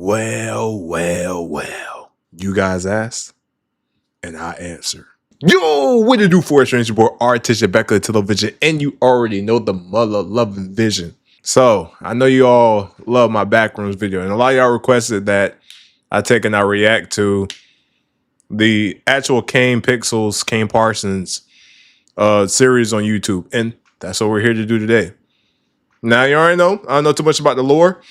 Well. You guys asked, and I answer. Yo, what to do for a strange boy? Artistic back of the television, and you already know the mother loving vision. So I know you all love my Backrooms video, and a lot of y'all requested that I take and I react to the actual Kane Parsons series on YouTube, and that's what we're here to do today. Now you already know I don't know too much about the lore.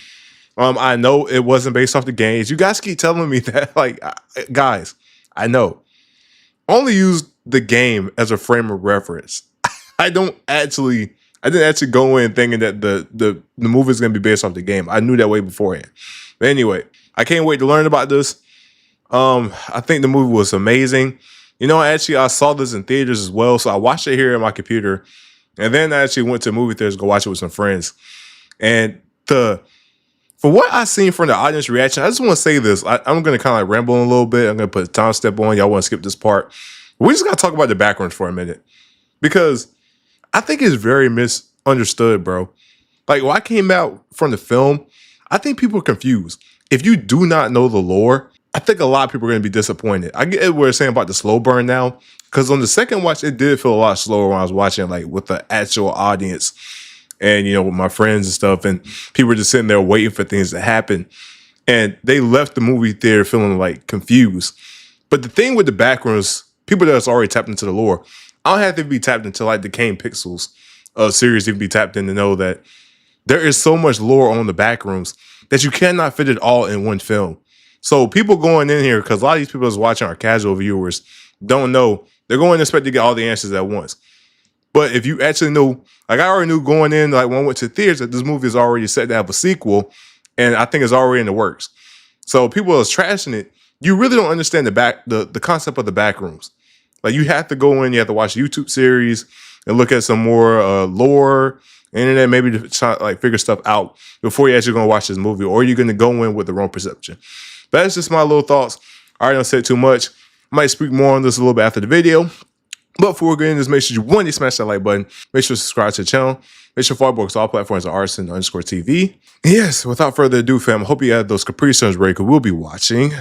I know it wasn't based off the games. You guys keep telling me that, like, guys, I know. Only use the game as a frame of reference. I didn't actually go in thinking that the movie is gonna be based off the game. I knew that way beforehand. But anyway, I can't wait to learn about this. I think the movie was amazing. You know, actually, I saw this in theaters as well, so I watched it here on my computer, and then I actually went to movie theaters to go watch it with some friends. And for what I've seen from the audience reaction, I just want to say this. I'm going to kind of like ramble a little bit. I'm going to put a time step on. Y'all want to skip this part. We just got to talk about the Backrooms for a minute, because I think it's very misunderstood, bro. Like, when I came out from the film, I think people are confused. If you do not know the lore, I think a lot of people are going to be disappointed. I get what we're saying about the slow burn now, because on the second watch, it did feel a lot slower when I was watching, like, with the actual audience. And, you know, with my friends and stuff, and people were just sitting there waiting for things to happen. And they left the movie theater feeling like confused. But the thing with the Backrooms, people that's already tapped into the lore, I don't have to be tapped into like the Kane Pixels series to be tapped in to know that there is so much lore on the Backrooms that you cannot fit it all in one film. So people going in here, because a lot of these people that's watching are casual viewers, don't know. They're going to expect to get all the answers at once. But if you actually know, like, I already knew going in, like, when I went to theaters, that this movie is already set to have a sequel, and I think it's already in the works. So people are trashing it. You really don't understand the concept of the Backrooms. Like, you have to go in, you have to watch a YouTube series and look at some more lore, internet, maybe to try, like, figure stuff out before you're actually going to watch this movie, or you're going to go in with the wrong perception. But that's just my little thoughts. I already don't say too much. I might speak more on this a little bit after the video. But before we get into this, make sure you smash that like button. Make sure to subscribe to the channel. Make sure to follow us on all platforms at Arson_TV. Yes, without further ado, fam, I hope you had those CAPRISUNS ready, because we'll be watching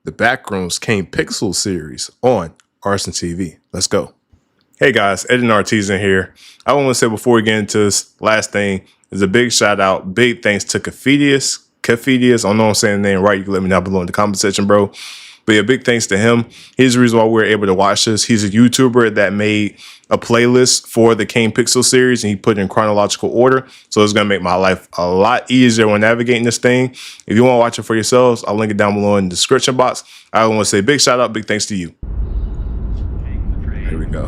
the Backrooms Kane Pixel series on Arson TV. Let's go. Hey guys, Ed and Artisan here. I want to say before we get into this last thing, is a big shout out, big thanks to Cafidius. I don't know if I'm saying the name right. You can let me know below in the comment section, bro. But yeah, big thanks to him. He's the reason why we were able to watch this. He's a YouTuber that made a playlist for the Kane Pixel series, and he put it in chronological order. So it's going to make my life a lot easier when navigating this thing. If you want to watch it for yourselves, I'll link it down below in the description box. I want to say big shout out, big thanks to you. Here we go.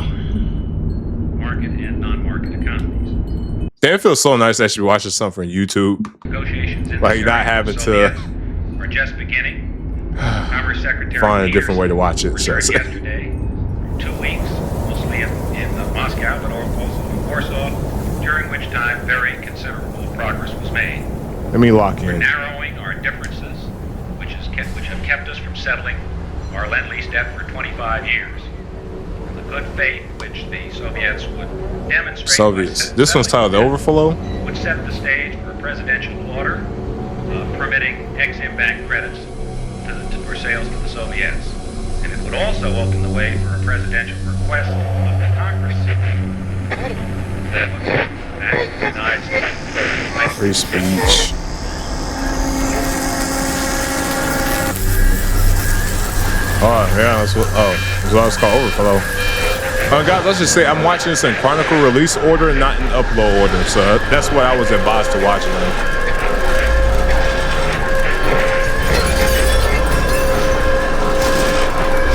Market and non-market economies. Damn, it feels so nice to actually watching something from YouTube. Negotiations in like not having to are just beginning. Commerce Secretary find a different way to watch it. Yesterday, 2 weeks, mostly in Moscow, but also in Warsaw, during which time very considerable progress was made. Let me lock in. We're narrowing our differences, which have kept us from settling our Lend-Lease debt for 25 years. And the good faith which the Soviets would demonstrate. Soviets. This one's titled The Overflow. Would set the stage for a presidential order permitting Exim Bank credits for sales to the Soviets. And it would also open the way for a presidential request of the Congress Free speech. Oh, yeah, that's what it's called, Overflow. Guys, let's just say I'm watching this in chronicle release order, not in upload order. So that's what I was advised to watch it in.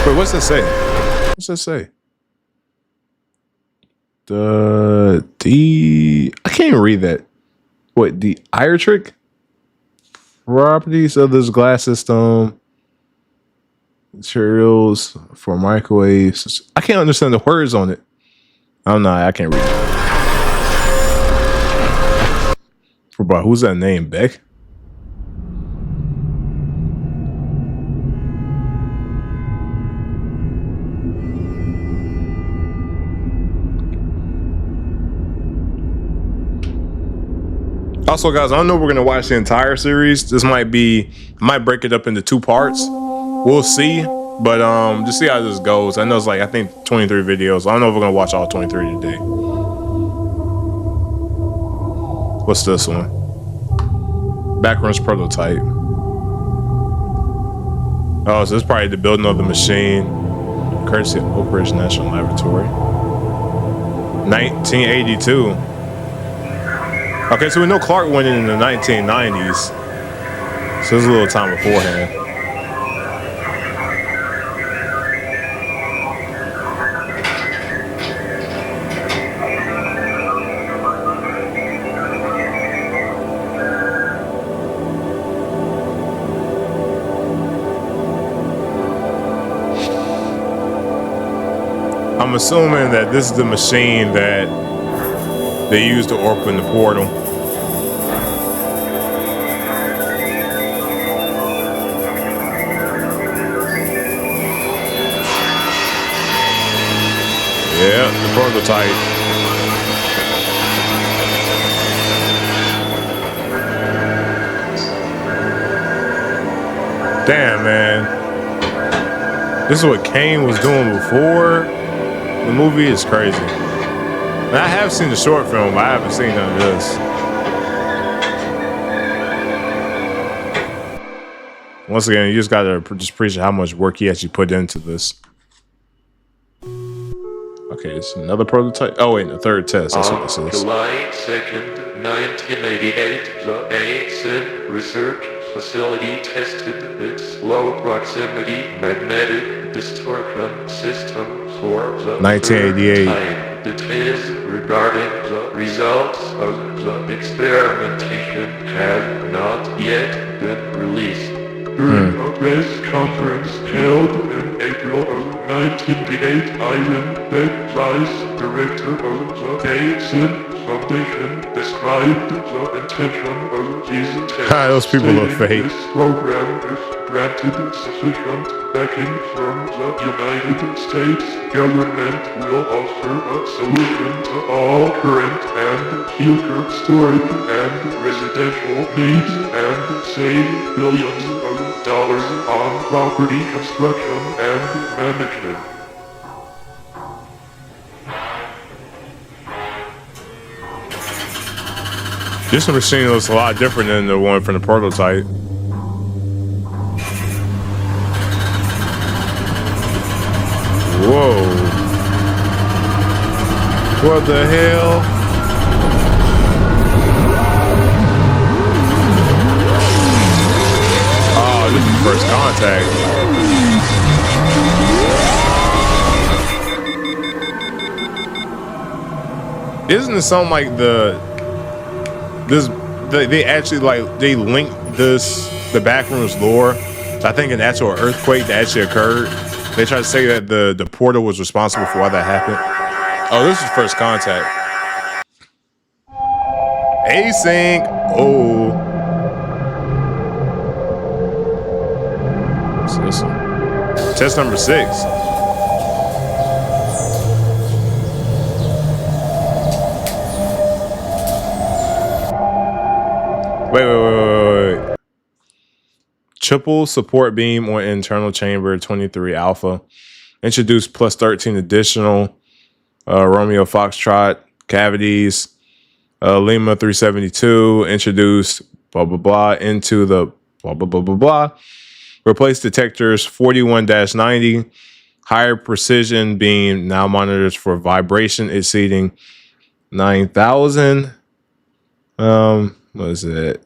Wait, what's that say? What's that say? I can't even read that. What, the trick? Properties of this glass system. Materials for microwaves. I can't understand the words on it. I'm not, I can't read it. Bro, who's that name? Beck? Also, guys, I don't know if we're gonna watch the entire series. This might break it up into 2 parts. We'll see. But just see how this goes. I know it's like, I think 23 videos. I don't know if we're gonna watch all 23 today. What's this one? Backrooms prototype. Oh, so this is probably the building of the machine, courtesy of Oak Ridge National Laboratory. 1982. Okay, so we know Clark went in the 1990s. So there's a little time beforehand. I'm assuming that this is the machine that they used to open the portal. Yeah, the prototype. Damn, man. This is what Kane was doing before. The movie is crazy. And I have seen the short film, but I haven't seen none of this. Once again, you just gotta just appreciate how much work he actually put into this. Okay, it's another prototype. Oh wait, the third test. That's what this is. July 2nd, 1988, the Async Research Facility tested its low proximity magnetic distortion system for the 1988. third time. Details regarding the results of the experimentation have not yet been released. During a press conference held in April of 1988, Ivan Beck, vice director of the Async Foundation, described the intention of these tests. Those people look fake. This program, if granted sufficient backing from the United States government, will offer a solution to all current and future storage and residential needs and save billions of dollars on property construction and management. This machine looks a lot different than the one from the prototype. Whoa. What the hell? Oh, this is First Contact. Isn't it something like they actually like they linked the Backrooms lore? I think an actual earthquake that actually occurred. They tried to say that the portal was responsible for why that happened. Oh, this is First Contact. Async. Oh. What's this one? Test number 6. Wait. Triple support beam on internal chamber 23 alpha. Introduced plus 13 additional Romeo Foxtrot cavities. Lima 372 introduced blah blah blah into the blah blah blah blah blah. Replace detectors 41-90. Higher precision beam now monitors for vibration exceeding 9,000. What is it?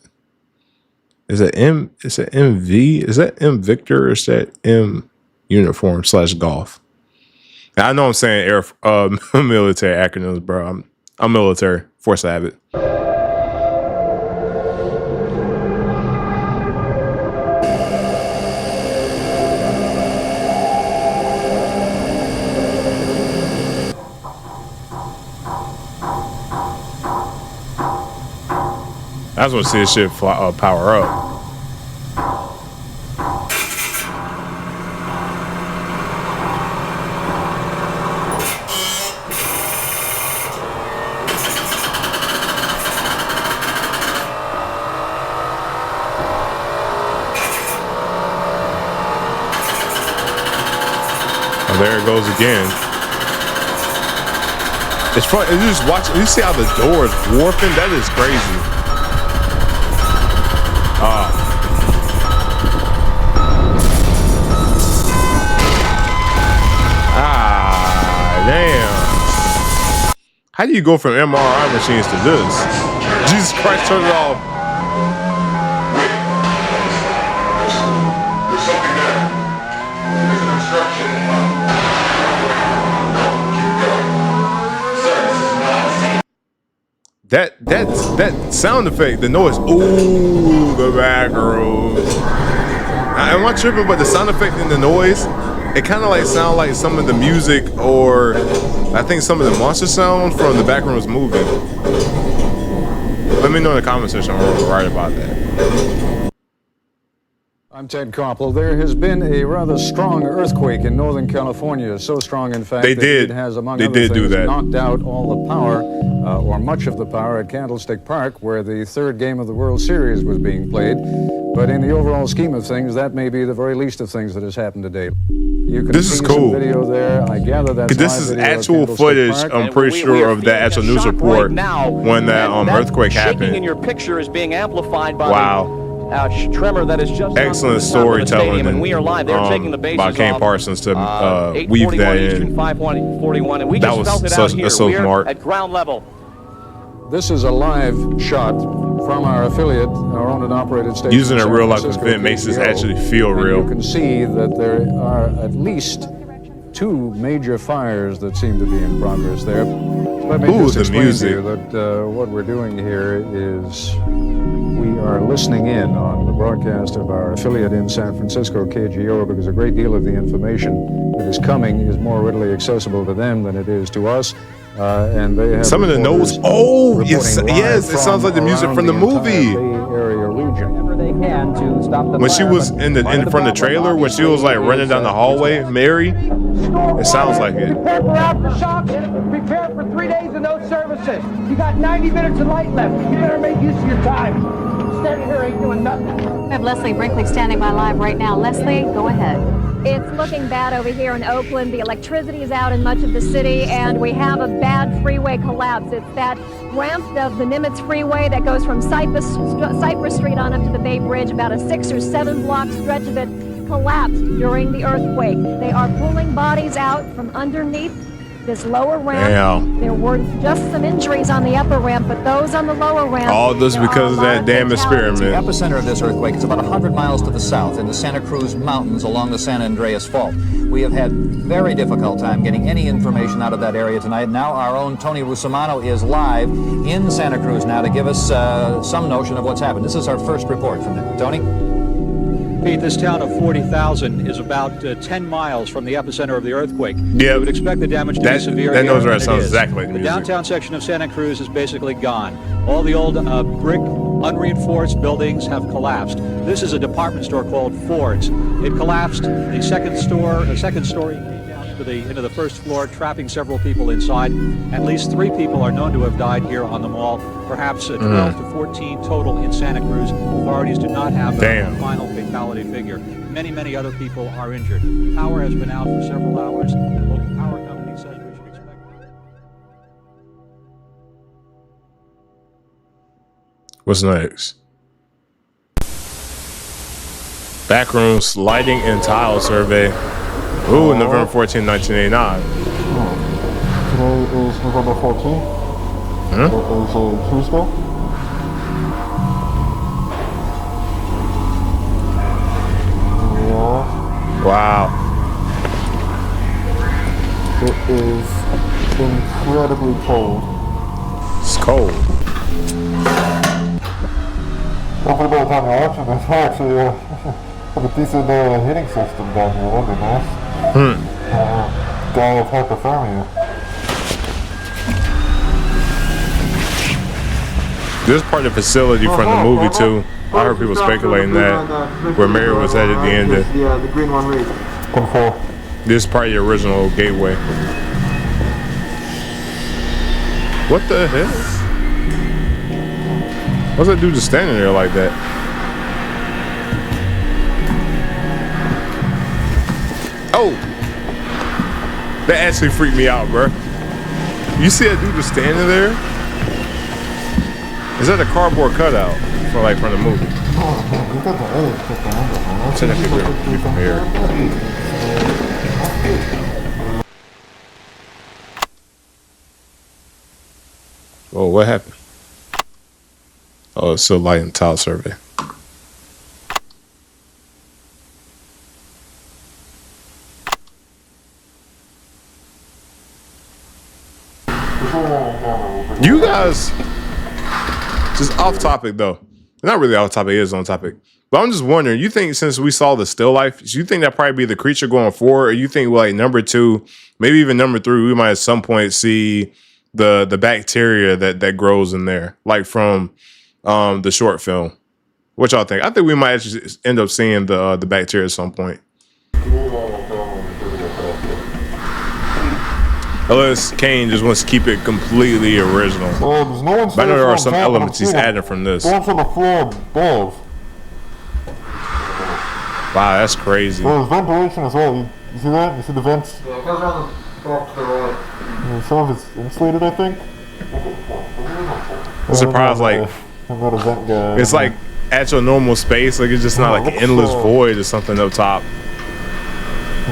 Is it M? Is it MV? Is that M Victor or is that M uniform / golf? I know I'm saying military acronyms, bro. I'm military. Force of habit. I just want to see this shit power up. There it goes again. It's fun. You just watch. You see how the door is warping. That is crazy. Damn. How do you go from MRI machines to this? Jesus Christ, turn it off. There's something there. There's an obstruction. That sound effect, the noise. Ooh, the Backrooms. I'm not tripping, but the sound effect and the noise, it kind of like sound like some of the music, or I think some of the monster sound from the Backrooms movie. Let me know in the comment section if I'm right about that. I'm Ted Koppel. There has been a rather strong earthquake in Northern California, so strong, in fact, that it has, among other things, knocked out all the power, or much of the power, at Candlestick Park, where the third game of the World Series was being played. But in the overall scheme of things, that may be the very least of things that has happened today. You can this is cool. Some video there. I gather that's this is actual footage. I'm pretty sure of the actual news report when that earthquake happened. Shaking in your picture is being amplified by the tremor that is just excellent storytelling, and we are live. They're taking the bases by Kane Parsons to weave that in. 541, and we that just was felt it out here. so We're smart. At ground level. This is a live shot from our affiliate, our owned and operated station. Using a real life event makes this actually feel real. You can see that there are at least 2 major fires that seem to be in progress there. Let me just explain to you that what we're doing here is we are listening in on the broadcast of our affiliate in San Francisco, KGO, because a great deal of the information that is coming is more readily accessible to them than it is to us. And they have some of the notes. Oh, yes, it sounds like the music from the movie. When she was in front of the trailer, when she was like running down the hallway, Mary, it sounds like it. Prepare for aftershocks. Prepare for 3 days of no services. You got 90 minutes of light left. You better make use of your time. Standing here ain't doing nothing. We have Leslie Brinkley standing by live right now. Leslie, go ahead. It's looking bad over here in Oakland. The electricity is out in much of the city, and we have a bad freeway collapse. It's that ramp of the Nimitz Freeway that goes from Cypress Street on up to the Bay Bridge. About a 6 or 7 block stretch of it collapsed during the earthquake. They are pulling bodies out from underneath this lower ramp. Damn. There were just some injuries on the upper ramp, but those on the lower ramp. All this because of that damn experiment. The epicenter of this earthquake is about 100 miles to the south in the Santa Cruz Mountains along the San Andreas Fault. We have had very difficult time getting any information out of that area tonight. Now our own Tony Rusomano is live in Santa Cruz now to give us some notion of what's happened. This is our first report from there. Tony? Pete, this town of 40,000 is about 10 miles from the epicenter of the earthquake. Yeah, we would expect the damage to be severe. That knows where it sounds exactly like the downtown section of Santa Cruz is basically gone. All the old brick, unreinforced buildings have collapsed. This is a department store called Ford's. It collapsed. The second story came down into the first floor, trapping several people inside. At least 3 people are known to have died here on the mall. Perhaps 12 to 14 total in Santa Cruz. Authorities do not have a final fatality figure. Many other people are injured. Power has been out for several hours. The local power company says we should expect. What's next? Backrooms lighting and tile survey. Ooh, November 14, 1989. Today is November 14th. It is a Tuesday. Wow. It is incredibly cold. It's cold. Hopefully by the time you're watching this, I actually have a decent heating system down here. That'd be nice. Die of hypothermia. This is part of the facility from the movie too. I heard people speculating that where Mary was headed at the end of. Yeah, the green one reads. This is part of the original gateway. What the hell? What's that dude just standing there like that? Oh! That actually freaked me out, bro. You see that dude just standing there? Is that a cardboard cutout from the movie? So that could be from here. Oh, what happened? Oh, it's still light and tile survey. You guys, just off topic though. Not really off topic, it is on topic. But I'm just wondering, you think since we saw the still life, do you think that probably be the creature going forward? Or you think like number 2, maybe even number 3, we might at some point see the bacteria that grows in there, like from the short film? What y'all think? I think we might actually end up seeing the bacteria at some point. Unless Kane just wants to keep it completely original. But I know there are some elements he's adding from this. Wow, that's crazy. There's ventilation as well. You see that? You see the vents? Some of it's insulated, I think. I'm surprised, like, I'm not a vent guy. it's like at your normal space, like it's just not like an endless void or something up top.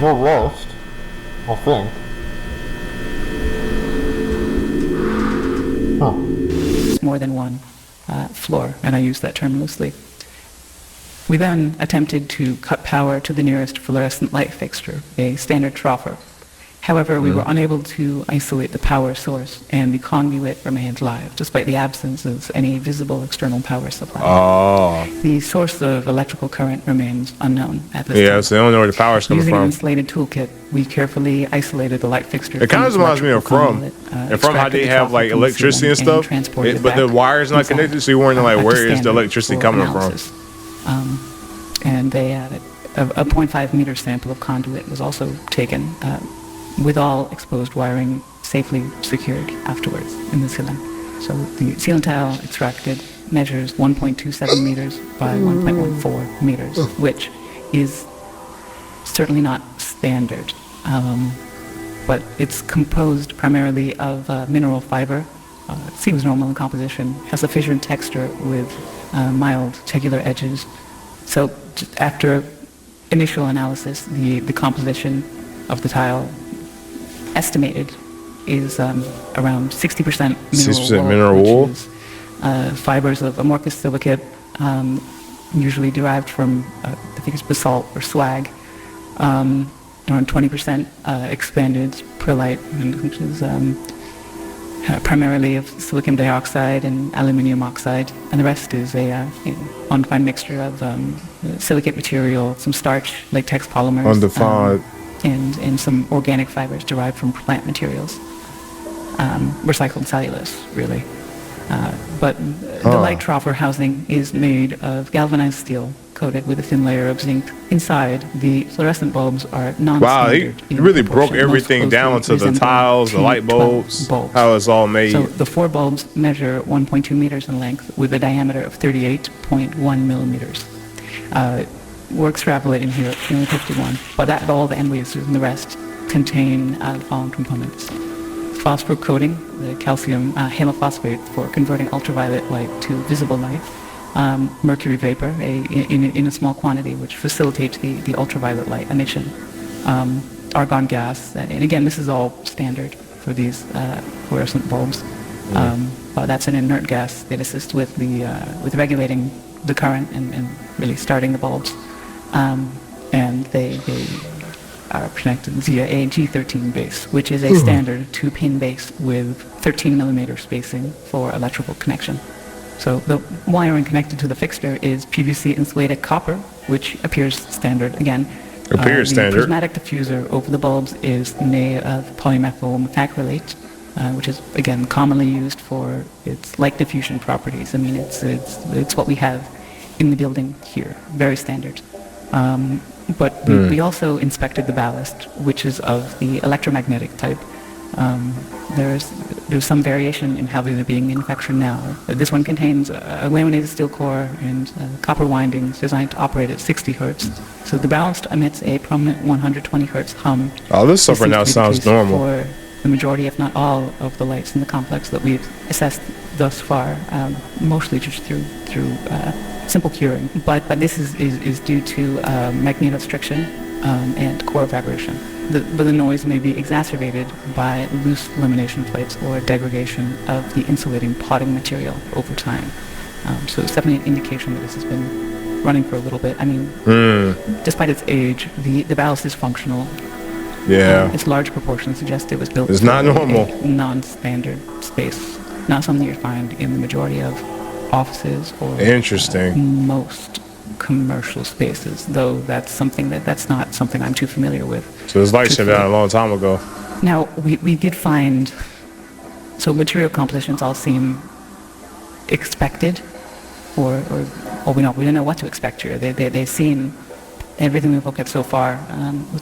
No rust, I think. More than one floor, and I use that term loosely. We then attempted to cut power to the nearest fluorescent light fixture, a standard troffer. However, we were unable to isolate the power source, and the conduit remained live, despite the absence of any visible external power supply. Oh. The source of electrical current remains unknown at this time. Yeah, so they don't know where the power's coming Using an from. insulated toolkit, we carefully isolated the light fixture. It kind of reminds me of From. And From how they have like electricity and stuff, but the wire's not connected, so you're wondering like where is the electricity coming from? And they added a 0.5 meter sample of conduit was also taken, with all exposed wiring safely secured afterwards in the ceiling. So the ceiling tile extracted measures 1.27 meters by 1.14 meters, which is certainly not standard, but it's composed primarily of mineral fiber. It seems normal in composition, has a fissured texture with mild tegular edges. So just after initial analysis, the composition of the tile estimated is around 60% mineral wool, which is fibers of amorphous silicate, usually derived from I think it's basalt or slag, around 20% expanded perlite, which is primarily of silicon dioxide and aluminium oxide, and the rest is a undefined mixture of silicate material, some starch, latex polymers, Undefined. and some organic fibers derived from plant materials, recycled cellulose, really. But the light troffer housing is made of galvanized steel coated with a thin layer of zinc. Inside, the fluorescent bulbs are non-standard. Wow, he really broke everything down to the tiles, the light bulbs, how it's all made. So the 4 bulbs measure 1.2 meters in length with a diameter of 38.1 millimeters. We're extrapolating here at 51, but that all the end wastes and the rest contain the following components. Phosphor coating, the calcium halophosphate for converting ultraviolet light to visible light, mercury vapor in a small quantity which facilitates the ultraviolet light emission, argon gas, and again this is all standard for these fluorescent bulbs, but that's an inert gas that assists with regulating the current and really starting the bulbs, and they are connected via a G13 base, which is a standard 2-pin base with 13 millimeter spacing for electrical connection. So the wiring connected to the fixture is PVC insulated copper, which appears standard again. Appears standard. The prismatic diffuser over the bulbs is made of polymethyl methacrylate, which is again commonly used for its light diffusion properties. I mean, it's what we have in the building here, very standard. But we also inspected the ballast, which is of the electromagnetic type. There's there's some variation in how they're being manufactured now. This one contains a laminated steel core and copper windings designed to operate at 60 hertz. So the ballast emits a prominent 120 hertz hum. Oh, this stuff right now sounds normal. For the majority, if not all, of the lights in the complex that we've assessed thus far, mostly just through simple curing. But this is due to magnetostriction and core vibration. But the noise may be exacerbated by loose lamination plates or degradation of the insulating potting material over time. So it's definitely an indication that this has been running for a little bit. I mean, despite its age, the ballast is functional. Yeah. Its large proportions suggest it was built It's not normal. a non-standard space. Not something you find in the majority of offices or interesting most commercial spaces, though that's not something I'm too familiar with. So this light shut down a long time ago. Now we did find, so material compositions all seem expected, or we don't know what to expect here. They seem, everything we've looked at so far,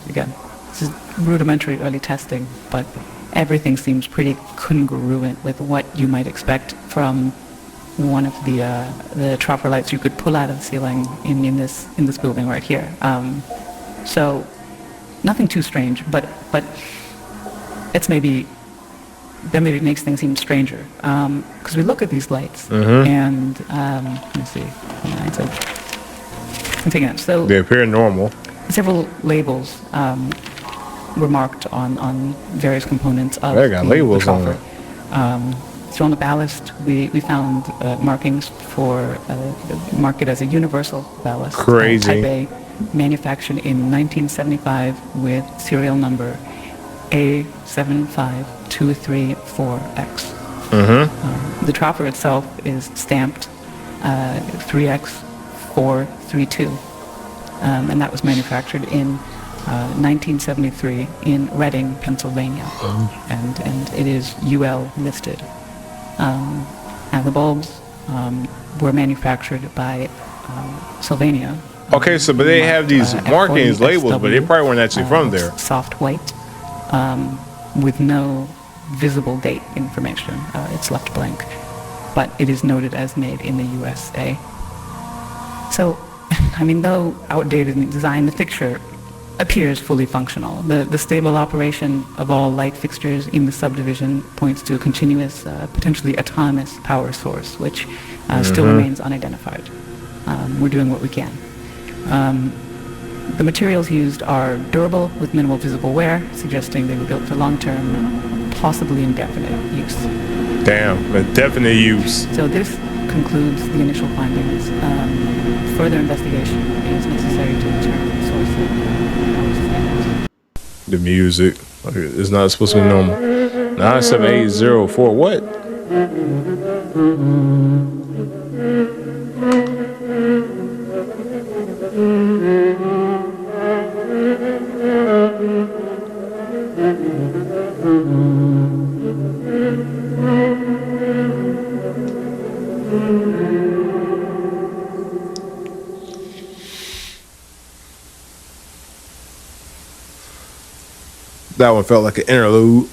again, this is rudimentary early testing, but everything seems pretty congruent with what you might expect from one of the tropper lights you could pull out of the ceiling in this building right here. So nothing too strange, but that maybe makes things even stranger. Because we look at these lights and let me see. So they appear normal. Several labels were marked on various components of they got labels on it. So on the ballast, we found markings for marked it as a universal ballast. Crazy. Type A, manufactured in 1975 with serial number A75234X. The dropper itself is stamped 3X432, and that was manufactured in 1973 in Reading, Pennsylvania, and it is UL listed. And the bulbs were manufactured by Sylvania. Okay, so but they have these markings, labels, but they probably weren't actually from there. Soft white, with no visible date information. It's left blank, but it is noted as made in the USA. So, I mean, though outdated in design, the fixture appears fully functional. The stable operation of all light fixtures in the subdivision points to a continuous, potentially autonomous power source, which still remains unidentified. We're doing what we can. The materials used are durable with minimal visible wear, suggesting they were built for long-term, possibly indefinite use. Damn, indefinite use. So this concludes the initial findings. Further investigation is necessary to determine the source of power standards. The music. Okay, it's not supposed to be normal. 97804. What? That one felt like an interlude.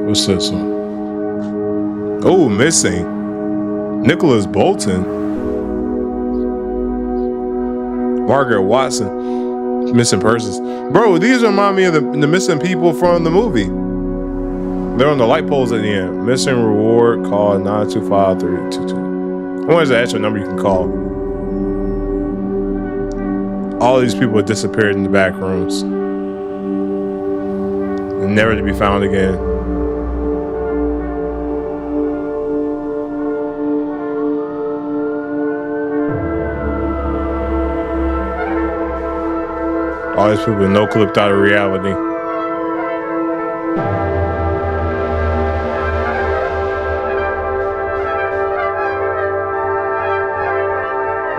What's this one? Oh, missing. Nicholas Bolton. Margaret Watson. Missing persons. Bro, these remind me of the missing people from the movie. They're on the light poles at the end. Missing reward, call 925-322. I wonder if there's an actual number you can call. All these people have disappeared in the back rooms. And never to be found again. All these people no clipped out of reality.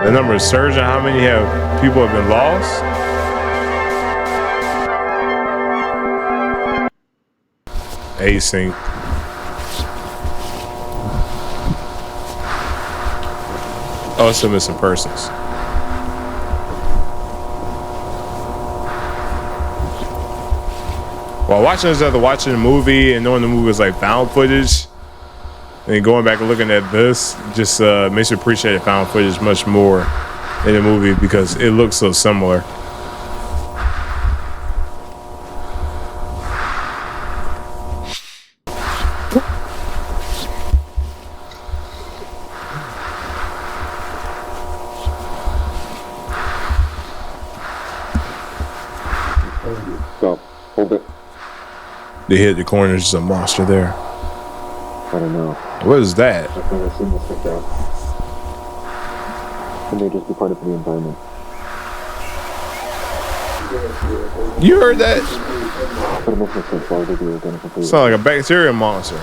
The number is surging. How many people have been lost? Async. Oh, it's still missing persons. While watching this after watching the movie and knowing the movie was like found footage, and going back and looking at this just makes you appreciate the found footage much more in the movie because it looks so similar. Stop. Hold it. They hit the corner, there's just a monster there. I don't know. What is that? I've never seen this before. It may just be part of the environment. You heard that? But it makes no sense. Why would they do identical food? Sound like a bacteria monster.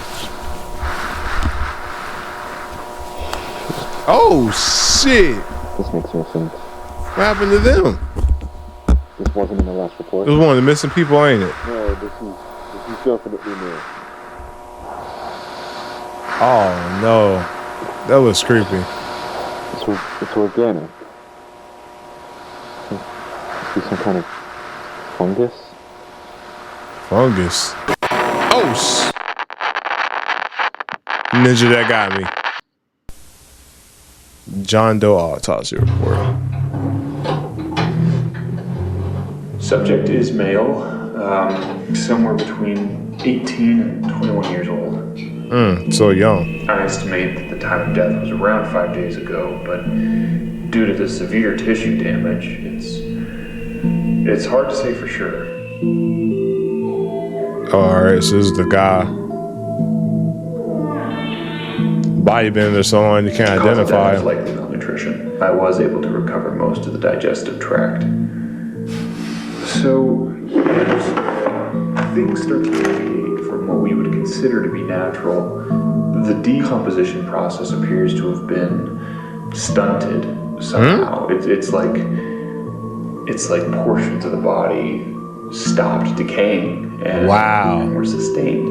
Oh shit! This makes no sense. What happened to them? This wasn't in the last report. It was one of the missing people, ain't it? No, this is definitely new. Oh no, that was creepy. It's organic. Must be some kind of fungus. Fungus. Oh Ninja, that got me. John Doe autopsy report. Subject is male, somewhere between 18 and 21 years old. So young. I estimate that the time of death was around 5 days ago, but due to the severe tissue damage, it's hard to say for sure. Alright, so this is the guy. Body bend or someone you can't identify. Cause of death is likely malnutrition. I was able to recover most of the digestive tract. So, as things start to deviate from what we would consider to be natural, the decomposition process appears to have been stunted somehow. It's like portions of the body stopped decaying and were sustained.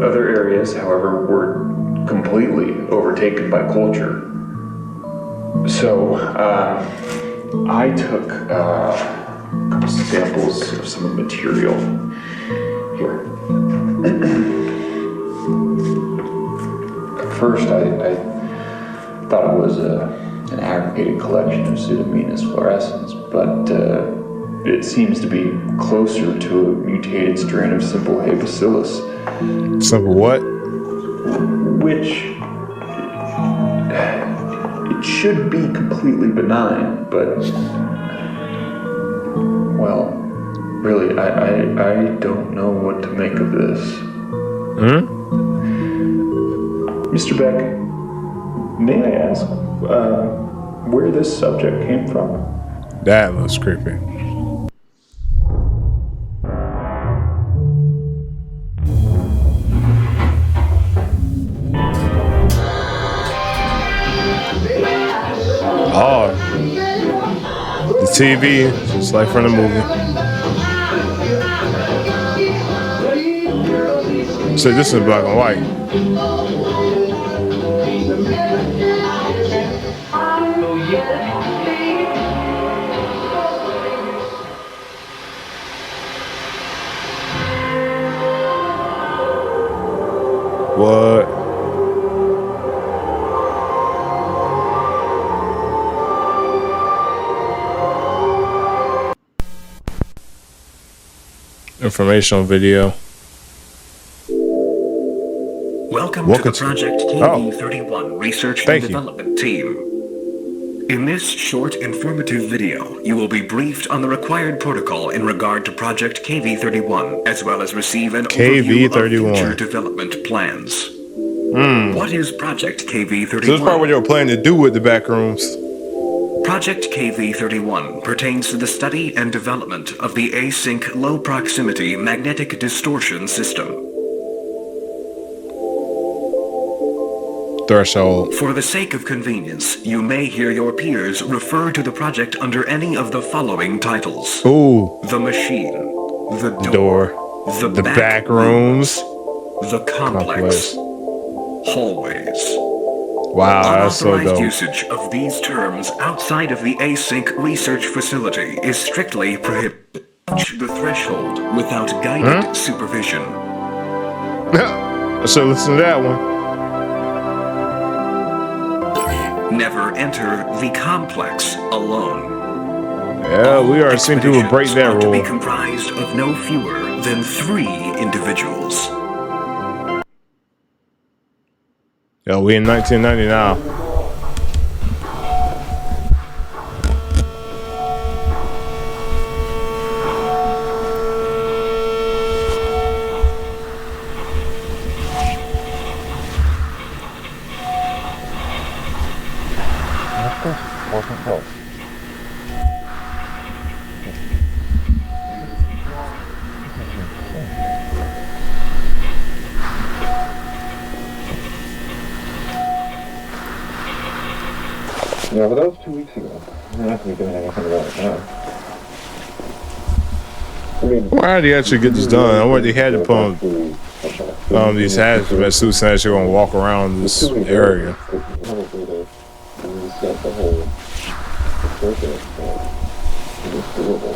Other areas, however, were completely overtaken by culture. So, I took couple samples of some material here. At first, I thought it was an aggregated collection of Pseudomonas fluorescens, but it seems to be closer to a mutated strain of simple hay bacillus. Simple what? Which it should be completely benign, but well, really, I don't know what to make of this. Mr. Beck, may I ask where this subject came from? That looks creepy. Oh, the TV, just like from the movie. So this is black and white. What? Informational video. Welcome to the Project KV-31 Research and Development Team. In this short, informative video, you will be briefed on the required protocol in regard to Project KV-31, as well as receive an overview of future development plans. What is Project KV-31? So this is part what they were planning to do with the Backrooms. Project KV-31 pertains to the study and development of the Async Low Proximity Magnetic Distortion System. Threshold. For the sake of convenience, you may hear your peers refer to the project under any of the following titles. Ooh. The Machine, the Door, the Backrooms, the Complex, Hallways. Wow, that's so Unauthorized dope. usage of these terms outside of the Async Research Facility is strictly prohibited. approach the threshold without guided supervision. I should listen to that one. Never enter the complex alone. Yeah, we are seeing people break that rule. To be rule. comprised of no fewer than 3 individuals. Yeah, we in 1990 now. Wasn't close. Yeah, but that was 2 weeks ago. I'm not going to be doing anything about it now. I mean, Why did he actually get this done? I wonder they had to put these hazmat suits and actually gonna walk around this area. Probably to reset the whole circuit, but it's doable.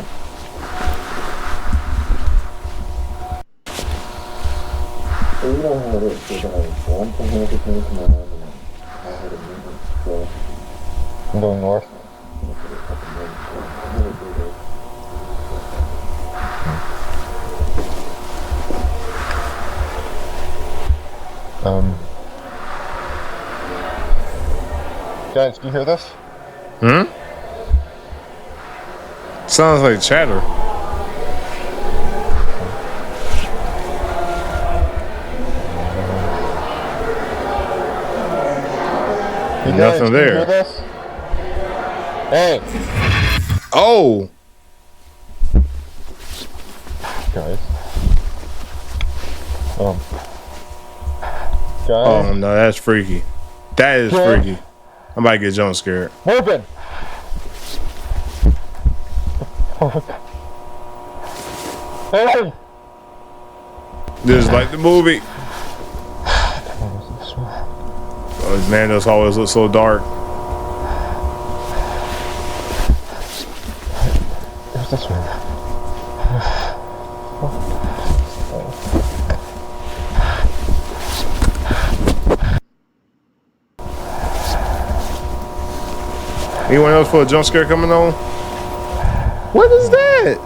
So you know how it is. There's one thing happening tomorrow, and then I had a meeting, so I'm going north. Guys, do you hear this? Sounds like chatter. Hey guys, Nothing can you there. hear this? Hey! Oh! Guys. Guys. Oh no, that's freaky. That is freaky. I'm about to get jump scared. Open! Hey! This is like the movie. Oh man, those always look so dark. There's this one. Anyone else for a jump scare coming on? What is that?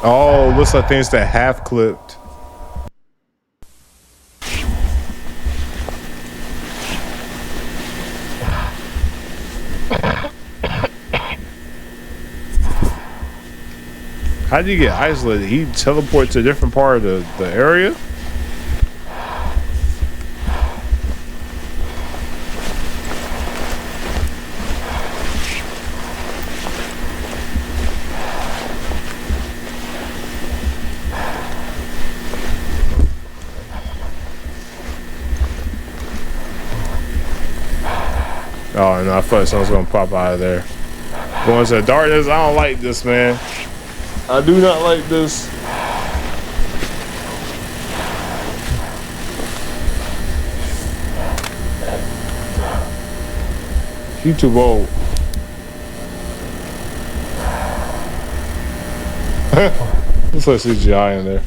Oh, looks like things that half clipped. How do you get isolated? He teleport to a different part of the area? Oh no, I thought someone's gonna pop out of there. Going to the darkness, I don't like this, man. I do not like this. He too bold. Looks like CGI in there.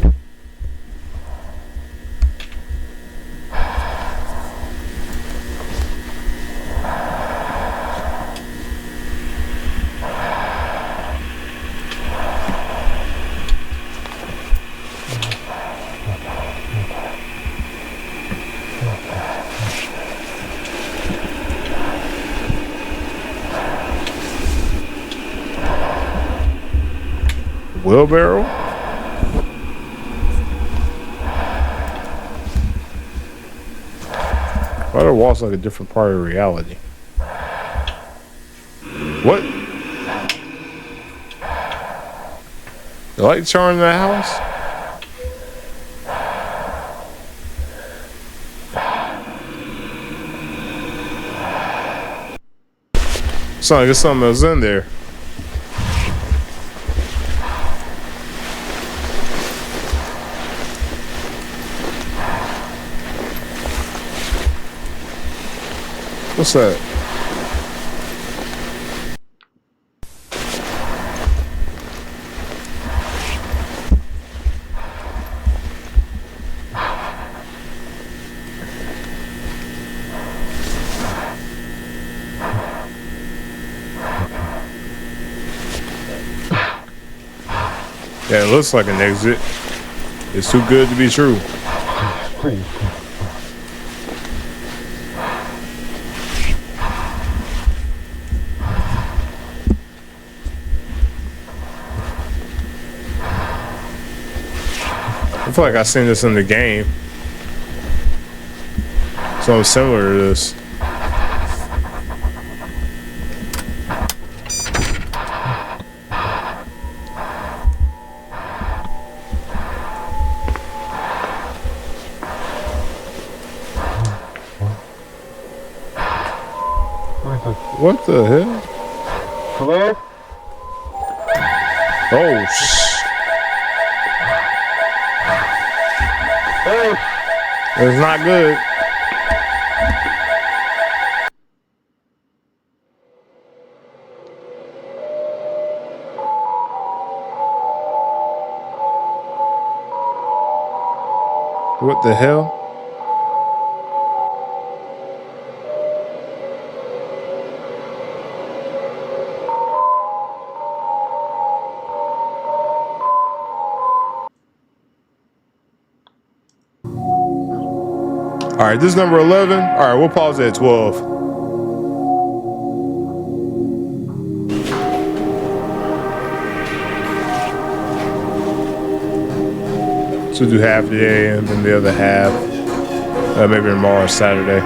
Wheelbarrow? Why the walls like a different part of reality? What? The light charm in the house? So I guess something else in there. What's that? Yeah, it looks like an exit. It's too good to be true. I feel like I've seen this in the game. Something similar to this. What the hell? Hello? Oh, Hey! it's not good. What the hell? All right, this is number 11. All right, we'll pause it at 12. So do half the day and then the other half. Maybe tomorrow or Saturday.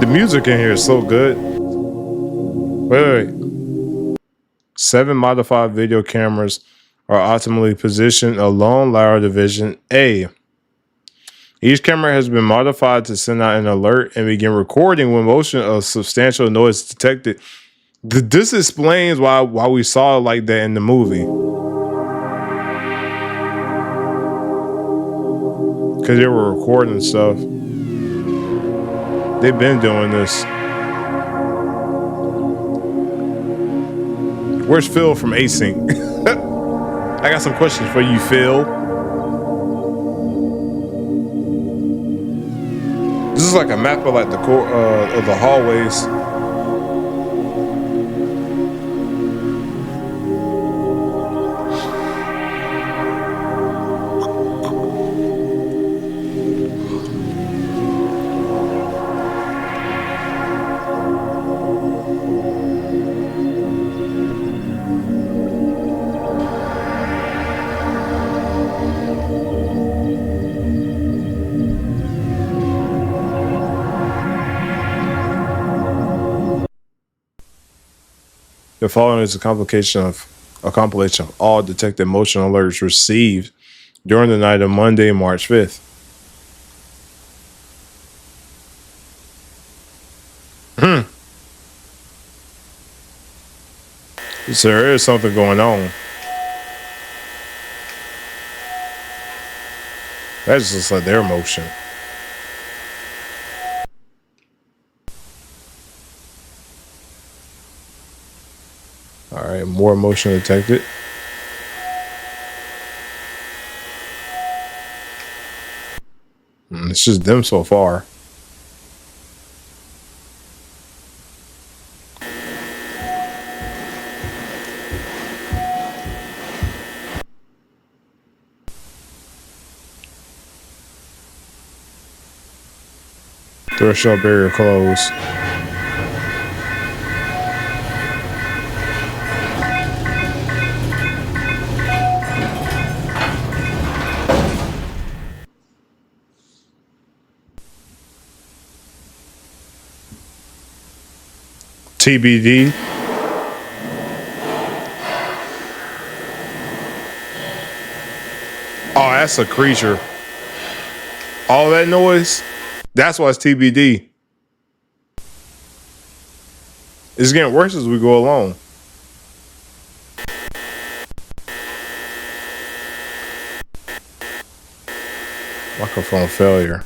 The music in here is so good. Wait. 7 modified video cameras are optimally positioned along Lara Division A. Each camera has been modified to send out an alert and begin recording when motion of substantial noise is detected. This explains why we saw it like that in the movie. Because they were recording stuff. They've been doing this. Where's Phil from Async? I got some questions for you, Phil. This is like a map of like the of the hallways. The following is a compilation of all detected motion alerts received during the night of Monday, March 5th. So there is something going on. That's just like their motion. All right, more motion detected. It's just them so far. Threshold barrier closed. TBD. Oh, that's a creature. All that noise, that's why it's TBD. It's getting worse as we go along. Microphone failure.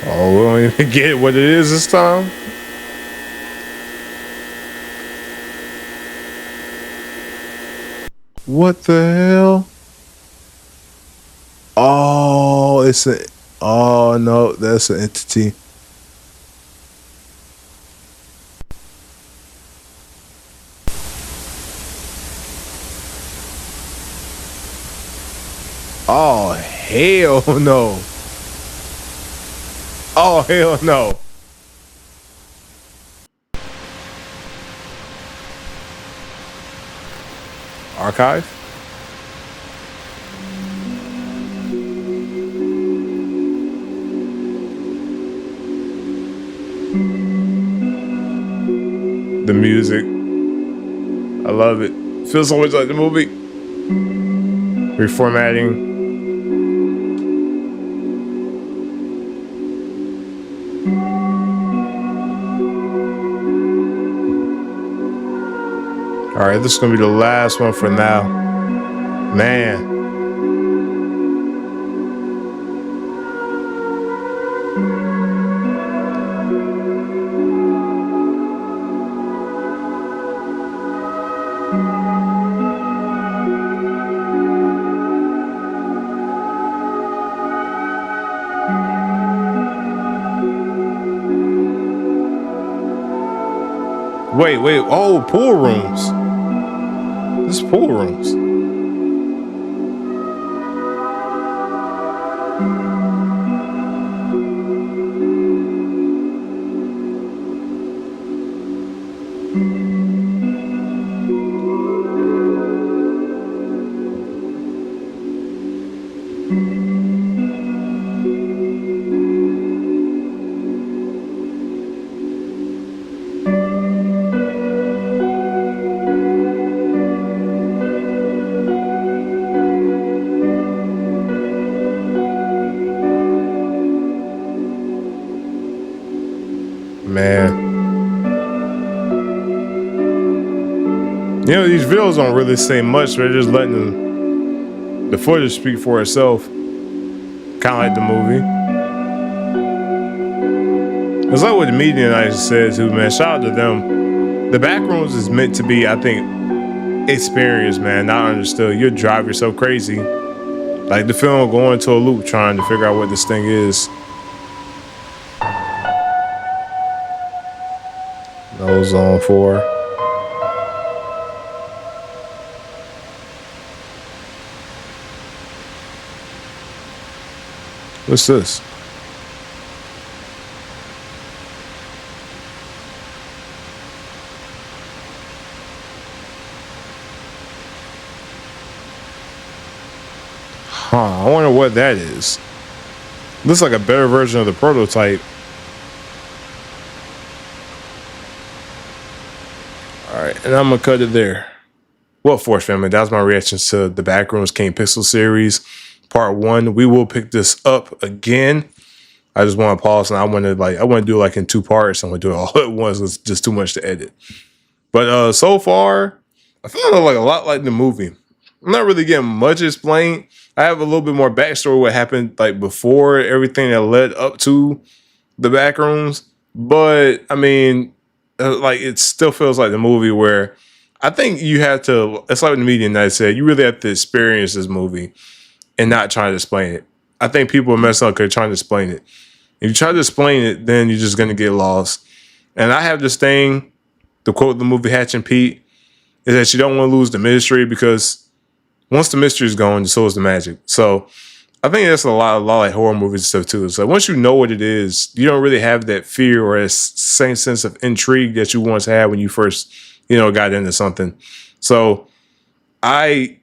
Oh, we don't even get what it is this time. What the hell? Oh, it's a. Oh no, that's an entity. Oh hell no. Oh hell no. Archive? The music. I love it. Feels so much like the movie. Reformatting. All right, this is gonna be the last one for now. Man. Wait. Oh, pool rooms. This is pool rooms. Man. You know, these videos don't really say much. They're just letting the footage speak for itself. Kind of like the movie. It's like what the media night said too, man. Shout out to them. The Backrooms is meant to be, I think, experienced, man, not understood. You'll drive yourself crazy. Like the film going into a loop trying to figure out what this thing is. Ozone 4. What's this? I wonder what that is. Looks like a better version of the prototype. Alright, and I'm gonna cut it there. Well, Force family, that was my reactions to the Backrooms Kane Pixel series, part 1. We will pick this up again. I just want to pause and I want to do it like in 2 parts. I'm gonna do it all at once. It's just too much to edit. But so far, I found it like a lot like the movie. I'm not really getting much explained. I have a little bit more backstory what happened like before everything that led up to the Backrooms. But I mean, like it still feels like the movie where I think you have to, it's like the media night said, you really have to experience this movie and not try to explain it. I think people are messing up because they're trying to explain it. If you try to explain it, then you're just going to get lost. And I have this thing, to quote the movie Hatch and Pete, is that you don't want to lose the mystery because once the mystery is gone, so is the magic. So I think that's a lot like horror movies and stuff too. So once you know what it is, you don't really have that fear or that same sense of intrigue that you once had when you first, got into something. So I'm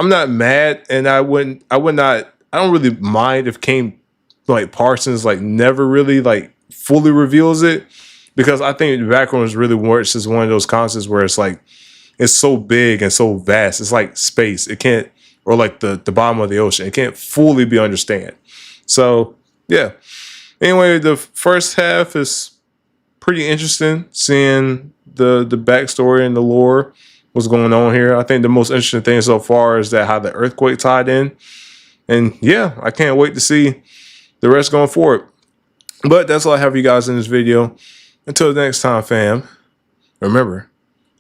not mad, and I don't really mind if Kane like Parsons like never really like fully reveals it, because I think Backrooms really works as one of those concepts where it's like it's so big and so vast. It's like space. It can't, or like the bottom of the ocean. It can't fully be understood. So yeah. Anyway, the first half is pretty interesting, seeing the backstory and the lore, what's going on here. I think the most interesting thing so far is that how the earthquake tied in. And yeah, I can't wait to see the rest going forward. But that's all I have for you guys in this video. Until the next time, fam, remember,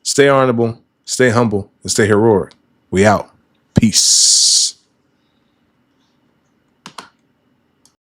stay honorable, stay humble, and stay heroic. We out. Peace.